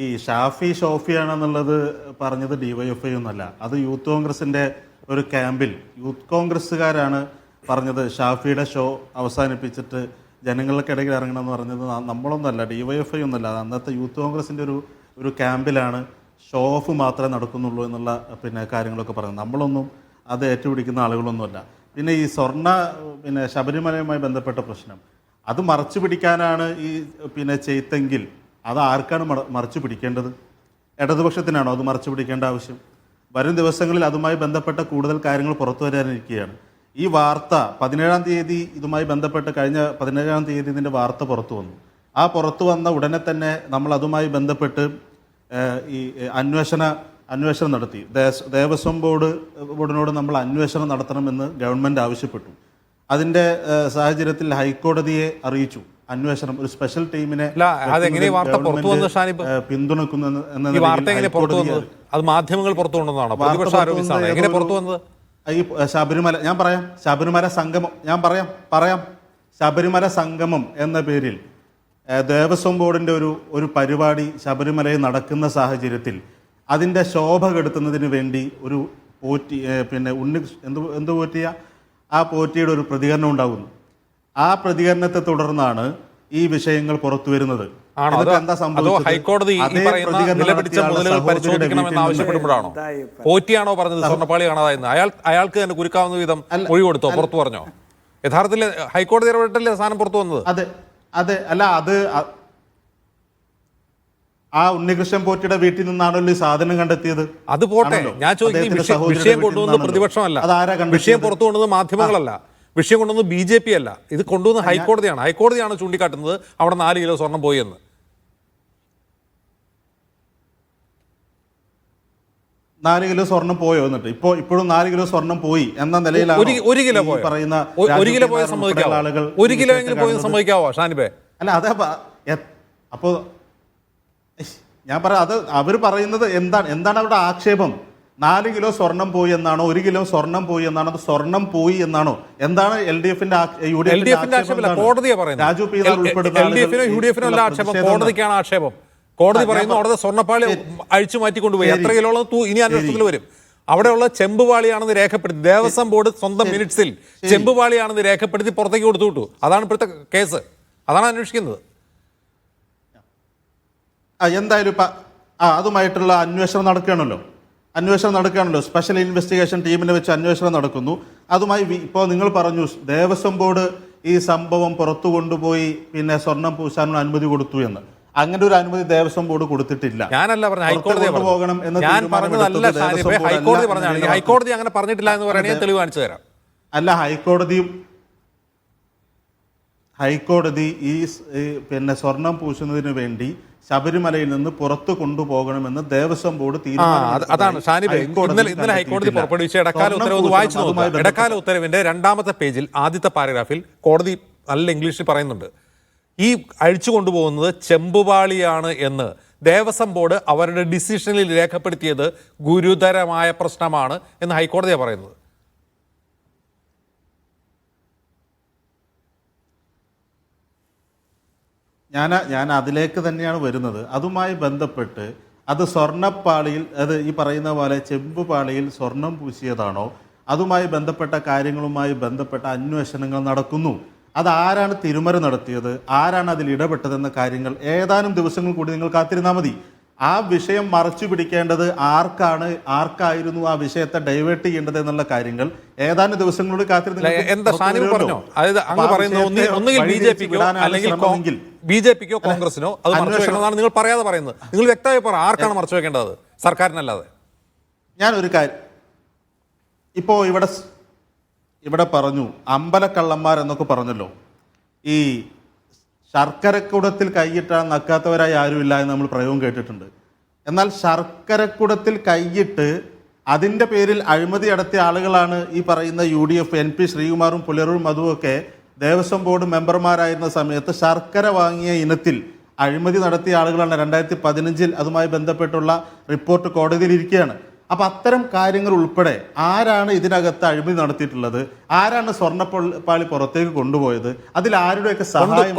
ഈ ഷാഫി ഷോഫിയാണെന്നുള്ളത് പറഞ്ഞത് ഡിവൈഎഫ്ഐ ഒന്നല്ല, അത് യൂത്ത് കോൺഗ്രസിന്റെ ഒരു ക്യാമ്പിൽ യൂത്ത് കോൺഗ്രസ്സുകാരാണ് പറഞ്ഞത്. ഷാഫിയുടെ ഷോ അവസാനിപ്പിച്ചിട്ട് ജനങ്ങൾക്കിടയിൽ ഇറങ്ങണമെന്ന് പറഞ്ഞത് നമ്മളൊന്നുമല്ല, ഡിവൈഎഫ്ഐ ഒന്നല്ല. അന്നത്തെ യൂത്ത് കോൺഗ്രസിന്റെ ഒരു ക്യാമ്പിലാണ് ഷോ ഓഫ് മാത്രമേ നടക്കുന്നുള്ളൂ എന്നുള്ള കാര്യങ്ങളൊക്കെ പറയുന്നത്. നമ്മളൊന്നും അത് ഏറ്റുപിടിക്കുന്ന ആളുകളൊന്നുമല്ല. പിന്നെ ഈ ശബരിമലയുമായി ബന്ധപ്പെട്ട പ്രശ്നം അത് മറച്ചു പിടിക്കാനാണ് ഈ ചെയ്തെങ്കിൽ അത് ആർക്കാണ് മറച്ചു പിടിക്കേണ്ടത്? ഇടതുപക്ഷത്തിനാണോ അത് മറച്ചു പിടിക്കേണ്ട ആവശ്യം? വരും ദിവസങ്ങളിൽ അതുമായി ബന്ധപ്പെട്ട കൂടുതൽ കാര്യങ്ങൾ പുറത്തു വരാനിരിക്കുകയാണ്. ഈ വാർത്ത 17-ാം തീയതി ഇതുമായി ബന്ധപ്പെട്ട് കഴിഞ്ഞ 17-ാം തീയതി ഇതിൻ്റെ വാർത്ത പുറത്തു വന്നു. ആ പുറത്തു വന്ന ഉടനെ തന്നെ നമ്മൾ അതുമായി ബന്ധപ്പെട്ട് ഈ അന്വേഷണം നടത്തി. ദേവസ്വം ബോർഡിനോട് നമ്മൾ അന്വേഷണം നടത്തണമെന്ന് ഗവൺമെൻറ് ആവശ്യപ്പെട്ടു. അതിൻ്റെ സാഹചര്യത്തിൽ ഹൈക്കോടതിയെ അറിയിച്ചു. അന്വേഷണം ഒരു സ്പെഷ്യൽ ടീമിനെ പിന്തുണക്കുന്നു എന്ന ഈ ശബരിമല സംഗമം എന്ന പേരിൽ ദേവസ്വം ബോർഡിൻ്റെ ഒരു പരിപാടി ശബരിമലയിൽ നടക്കുന്ന സാഹചര്യത്തിൽ അതിൻ്റെ ശോഭ കെടുത്തുന്നതിന് വേണ്ടി ഒരു പോറ്റി എന്ത് പോറ്റിയ ആ പോറ്റിയുടെ ഒരു പ്രതികരണം ഉണ്ടാകുന്നു. ആ പ്രതികരണത്തെ തുടർന്നാണ് ഈ വിഷയങ്ങൾ പുറത്തു വരുന്നത്. എന്താ സംഭവിച്ചത്? ഹൈക്കോടതി ആവശ്യപ്പെടുമ്പോഴാണോ പോറ്റിയാണോ പറഞ്ഞത് സ്വർണ്ണപ്പാളി കാണാതായെന്ന്? അയാൾക്ക് തന്നെ കുരുക്കാവുന്ന വിധം മൊഴി കൊടുത്തോ, പുറത്തു പറഞ്ഞോ? യഥാർത്ഥത്തിൽ ഹൈക്കോടതി ഇടപെട്ടല്ലേ സാധനം പുറത്തു വന്നത്? അതെ അല്ല, അത് ആ ഉണ്ണികൃഷ്ണൻ പോറ്റിയുടെ വീട്ടിൽ നിന്നാണല്ലോ ഈ സാധനം കണ്ടെത്തിയത്. അത് പോട്ടെ, ഞാൻ ചോദിക്കുന്നത് വിഷയം കൊണ്ടുവന്നത് പ്രതിപക്ഷമല്ല, വിഷയം പുറത്തു കൊണ്ടുവന്നത് മാധ്യമങ്ങളല്ല, വിഷയം കൊണ്ടുവന്നത് BJP അല്ല, ഇത് കൊണ്ടുവന്ന് ഹൈക്കോടതിയാണ്. ഹൈക്കോടതിയാണ് ചൂണ്ടിക്കാട്ടുന്നത് അവിടെ 4 കിലോ സ്വർണം പോയി എന്ന്. 4 കിലോ സ്വർണം പോയോ? എന്നിട്ട് ഇപ്പോഴും 4 കിലോ സ്വർണം പോയി എന്ന നിലയിലാണ് 1 കിലോ പറയുന്ന 1 കിലോ പോയത് സമ്മതിക്കാവോ? 1 കിലോ എങ്കിലും പോയത് സമ്മതിക്കാവോ ഷാനിബേ? അല്ല അതെ. അപ്പോ ഞാൻ പറയാം, അത് അവർ പറയുന്നത് എന്താണ് അവരുടെ ആക്ഷേപം? 4 കിലോ സ്വർണം പോയി എന്നാണോ? 1 കിലോ സ്വർണം പോയി എന്നാണോ? അത് സ്വർണം പോയി എന്നാണോ? എന്താണ് LDFന്റെ കോടതിക്കാണ് ആക്ഷേപം? കോടതി പറയുന്നു അവിടെ സ്വർണ്ണപ്പാളി അഴിച്ചു മാറ്റി കൊണ്ടുപോയി. എത്ര കിലോളം ഇനി അന്വേഷണത്തിൽ വരും. അവിടെയുള്ള ചെമ്പുപാളിയാണെന്ന് രേഖപ്പെടുത്തി ദേവസ്വം ബോർഡ് സ്വന്തം മിനിറ്റ്സിൽ ചെമ്പുപാളിയാണെന്ന് രേഖപ്പെടുത്തി പുറത്തേക്ക് കൊടുത്തു വിട്ടു. അതാണ് ഇപ്പോഴത്തെ കേസ്, അതാണ് അന്വേഷിക്കുന്നത്. എന്തായാലും അതുമായിട്ടുള്ള അന്വേഷണം നടക്കുകയാണല്ലോ. സ്പെഷ്യൽ ഇൻവെസ്റ്റിഗേഷൻ ടീമിനെ വെച്ച് അന്വേഷണം നടക്കുന്നു. അതുമായി ഇപ്പോൾ നിങ്ങൾ പറഞ്ഞു ദേവസ്വം ബോർഡ് ഈ സംഭവം പുറത്തു കൊണ്ടുപോയി സ്വർണം പൂശാനുള്ള അനുമതി കൊടുത്തു എന്ന്. അങ്ങനെ ഒരു അനുമതി ദേവസ്വം ബോർഡ് കൊടുത്തിട്ടില്ല. ഞാനല്ല പറഞ്ഞത്, ഹൈക്കോടതി അങ്ങനെ പറഞ്ഞിട്ടില്ല എന്ന് പറയുന്നത് തെളിവ് കാണിച്ചു തരാം. അല്ല, ഹൈക്കോടതി ഈ സ്വർണം പൂശുന്നതിന് വേണ്ടി ശബരിമലയിൽ നിന്ന് പുറത്തു കൊണ്ടുപോകണമെന്ന് ദേവസ്വം ബോർഡ് അതാണ് ഇന്നലെ ഹൈക്കോടതി പുറപ്പെടുവിച്ച ഇടക്കാല ഉത്തരവ് ഒന്ന് വായിച്ചു നോക്കുക. ഇടക്കാല ഉത്തരവിന്റെ 2ാമത്തെ പേജിൽ ആദ്യത്തെ പാരഗ്രാഫിൽ കോടതി നല്ല ഇംഗ്ലീഷിൽ പറയുന്നുണ്ട്, ഈ അഴിച്ചു കൊണ്ടുപോകുന്നത് ചെമ്പുപാളിയാണ് എന്ന് ദേവസ്വം ബോർഡ് അവരുടെ ഡിസിഷനിൽ രേഖപ്പെടുത്തിയത് ഗുരുതരമായ പ്രശ്നമാണ് എന്ന് ഹൈക്കോടതിയാണ് പറയുന്നത്. ഞാൻ അതിലേക്ക് തന്നെയാണ് വരുന്നത്. അതുമായി ബന്ധപ്പെട്ട് അത് സ്വർണ്ണപ്പാളിയിൽ ഈ പറയുന്ന പോലെ ചെമ്പുപാളിയിൽ സ്വർണം പൂശിയതാണോ? അതുമായി ബന്ധപ്പെട്ട കാര്യങ്ങളുമായി ബന്ധപ്പെട്ട അന്വേഷണങ്ങൾ നടക്കുന്നു. അതാരാണ് തിരുമറി നടത്തിയത്, ആരാണ് അതിൽ ഇടപെട്ടതെന്ന കാര്യങ്ങൾ ഏതാനും ദിവസങ്ങൾ കൂടി നിങ്ങൾ കാത്തിരുന്നാൽ മതി. ആ വിഷയം മറച്ചു പിടിക്കേണ്ടത് ആർക്കായിരുന്നു ആ വിഷയത്തെ ഡൈവേർട്ട് ചെയ്യേണ്ടത് എന്നുള്ള കാര്യങ്ങൾ ഏതാനും ദിവസങ്ങളോട് കാത്തിരുന്നു. BJPക്കോ കോൺഗ്രസിനോ അത് മറച്ചുവെക്കണമെന്നാണ് നിങ്ങൾ പറയാതെ പറയുന്നത്. നിങ്ങൾ വ്യക്തമായി പറ, ആർക്കാണ് മറച്ചു വെക്കേണ്ടത്? സർക്കാരിനല്ലാതെ. ഞാനൊരു കാര്യം ഇപ്പോൾ ഇവിടെ പറഞ്ഞു, അമ്പലക്കള്ളന്മാർ എന്നൊക്കെ പറഞ്ഞല്ലോ. ഈ ശർക്കരക്കുടത്തിൽ കൈയിട്ടാൽ നക്കാത്തവരായി ആരുമില്ല എന്ന് നമ്മൾ പ്രയോഗം കേട്ടിട്ടുണ്ട്. എന്നാൽ ശർക്കരക്കുടത്തിൽ കൈയിട്ട് അതിൻ്റെ പേരിൽ അഴിമതി നടത്തിയ ആളുകളാണ് ഈ പറയുന്ന UDF NP ശ്രീകുമാറും പുലരൂർ മധുവൊക്കെ ദേവസ്വം ബോർഡ് മെമ്പർമാരായിരുന്ന സമയത്ത് ശർക്കര വാങ്ങിയ ഇനത്തിൽ അഴിമതി നടത്തിയ ആളുകളാണ്. 2015 അതുമായി ബന്ധപ്പെട്ടുള്ള റിപ്പോർട്ട് കോടതിയിൽ ഇരിക്കുകയാണ്. അപ്പം അത്തരം കാര്യങ്ങൾ ഉൾപ്പെടെ ആരാണ് ഇതിനകത്ത് അഴിമതി നടത്തിയിട്ടുള്ളത്, ആരാണ് സ്വർണ്ണപ്പാളി പുറത്തേക്ക് കൊണ്ടുപോയത്, അതിൽ ആരുടെയൊക്കെ സഹായം